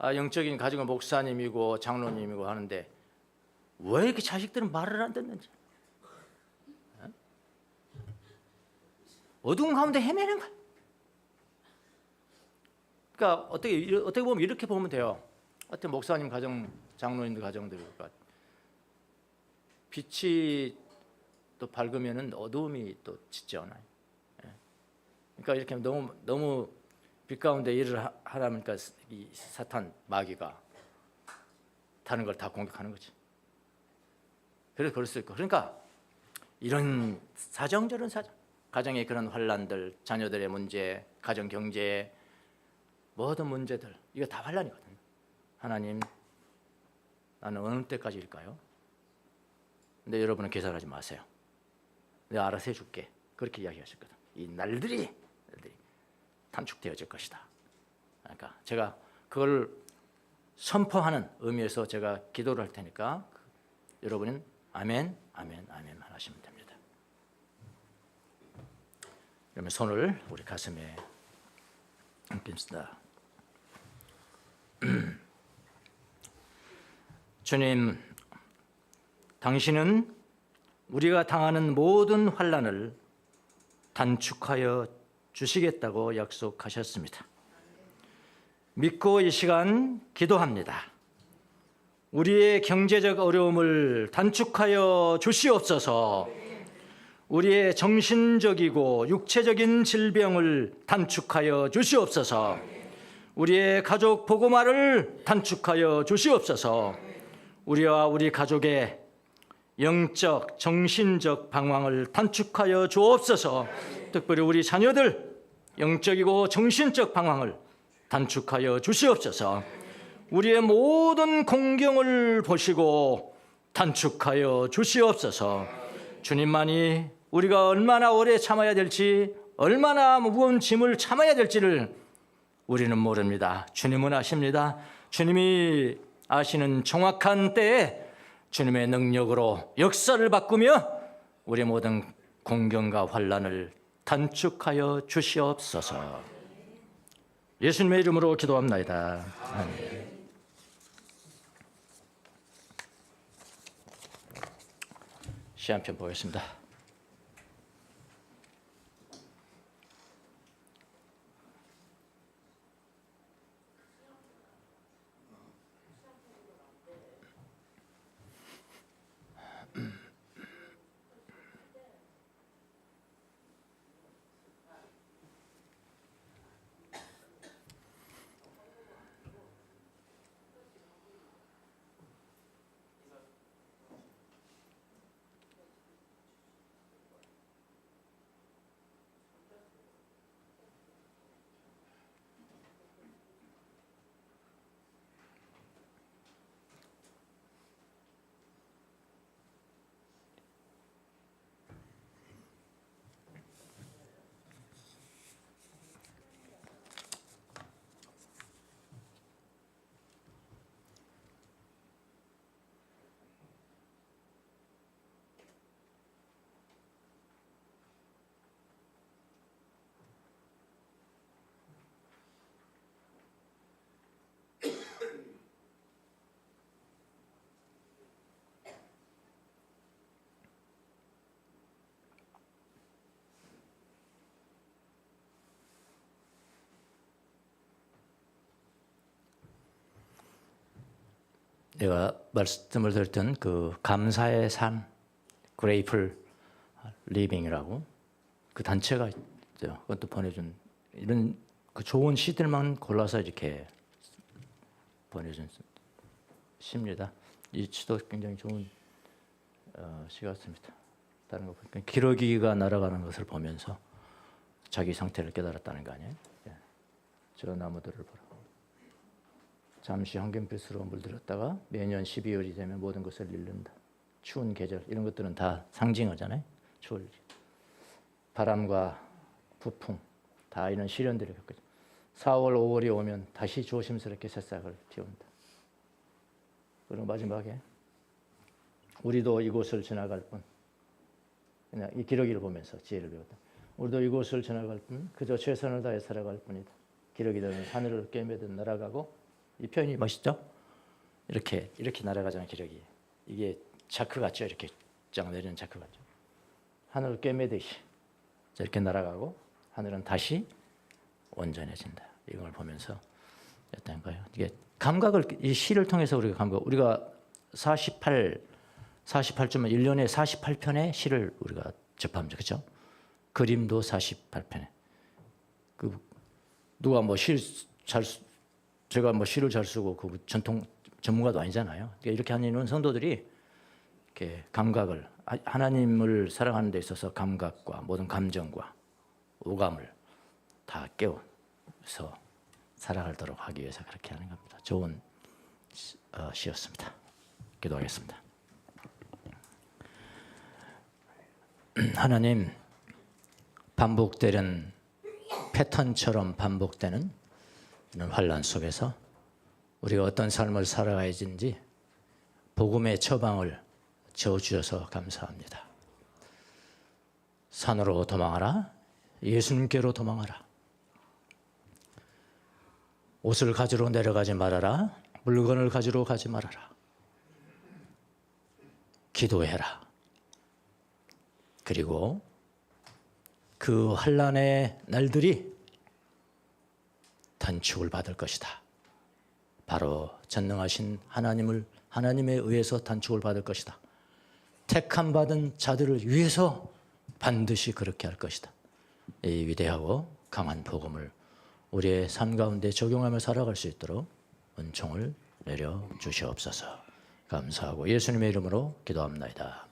영적인 가정의 목사님이고 장로님이고 하는데 왜 이렇게 자식들은 말을 안 듣는지, 어두운 가운데 헤매는 거야. 그러니까 어떻게 보면 이렇게 보면 돼요. 어떤 목사님 가정, 장로님들 가정들, 그러니까 빛이 또 밝으면은 어두움이 또 짙지 않아요. 그러니까 이렇게 너무 빛 가운데 일을 하다 보니까 이 사탄 마귀가 다른 걸 다 공격하는 거지. 그래서 그럴 수 있고, 그러니까 이런 사정 저런 사정, 가정의 그런 환란들, 자녀들의 문제, 가정 경제, 모든 문제들, 이거 다 환란이거든요. 하나님, 나는 어느 때까지일까요? 근데 여러분은 계산하지 마세요. 내가 알아서 해줄게. 그렇게 이야기하셨거든. 이 날들이 단축되어질 것이다. 그러니까 제가 그걸 선포하는 의미에서 제가 기도를 할 테니까 여러분은 아멘, 아멘, 아멘 하시면 됩니다. 그러면 손을 우리 가슴에 얹겠습니다. 주님, 당신은 우리가 당하는 모든 환난을 단축하여 주시겠다고 약속하셨습니다. 믿고 이 시간 기도합니다. 우리의 경제적 어려움을 단축하여 주시옵소서. 우리의 정신적이고 육체적인 질병을 단축하여 주시옵소서. 우리의 가족 복음화를 단축하여 주시옵소서. 우리와 우리 가족의 영적, 정신적 방황을 단축하여 주옵소서. 특별히 우리 자녀들 영적이고 정신적 방황을 단축하여 주시옵소서. 우리의 모든 공경을 보시고 단축하여 주시옵소서. 주님만이 우리가 얼마나 오래 참아야 될지, 얼마나 무거운 짐을 참아야 될지를 우리는 모릅니다. 주님은 아십니다. 주님이 아시는 정확한 때에 주님의 능력으로 역사를 바꾸며 우리 모든 공경과 환난을 단축하여 주시옵소서. 예수님의 이름으로 기도합나이다. 아멘. 시 한 편 보겠습니다. 내가 말씀을 드렸던 그 감사의 삶, 그레이플 리빙이라고 그 단체가 있어요. 그것도 보내준 이런 그 좋은 시들만 골라서 이렇게 보내준 시입니다. 이 시도 굉장히 좋은 시 같습니다. 다른 거 보니까 기러기가 날아가는 것을 보면서 자기 상태를 깨달았다는 거 아니에요? 예. 저 나무들을 보라. 잠시 황금빛으로 물들었다가 매년 12월이 되면 모든 것을 잃는다. 추운 계절 이런 것들은 다 상징하잖아요. 추울 바람과 부풍 다 이런 시련들을 겪죠. 4월, 5월이 오면 다시 조심스럽게 새싹을 틔운다. 그리고 마지막에 우리도 이곳을 지나갈 뿐, 그냥 이 기러기를 보면서 지혜를 배웠다. 우리도 이곳을 지나갈 뿐, 그저 최선을 다해 살아갈 뿐이다. 기러기들은 하늘을 꿰매듯 날아가고 이 표현이 멋있죠? 이렇게 날아가잖아요. 기력이. 이게 자크 같죠? 이렇게 쫙 내리는 자크 같죠? 하늘을 꿰매듯이 이렇게 날아가고 하늘은 다시 온전해진다. 이걸 보면서 했던 거예요. 이게 감각을 이 시를 통해서 우리가 48주면 1년에 48편의 시를 우리가 접합니다. 그렇죠? 그림도 48편에. 누가 뭐 제가 뭐 시를 잘 쓰고 그 전통 전문가도 아니잖아요. 그러니까 이렇게 하는 성도들이 이렇게 감각을 하나님을 사랑하는 데 있어서 감각과 모든 감정과 오감을 다 깨워서 살아가도록 하기 위해서 그렇게 하는 겁니다. 좋은 시였습니다. 기도하겠습니다. 하나님, 반복되는 패턴처럼 반복되는 이런 환난 속에서 우리가 어떤 삶을 살아가야 하는지 복음의 처방을 저주셔서 감사합니다. 산으로 도망하라. 예수님께로 도망하라. 옷을 가지러 내려가지 말아라. 물건을 가지러 가지 말아라. 기도해라. 그리고 그 환난의 날들이 단축을 받을 것이다. 바로 전능하신 하나님에 의해서 단축을 받을 것이다. 택함 받은 자들을 위해서 반드시 그렇게 할 것이다. 이 위대하고 강한 복음을 우리의 삶 가운데 적용하며 살아갈 수 있도록 은총을 내려 주시옵소서. 감사하고 예수님의 이름으로 기도합니다.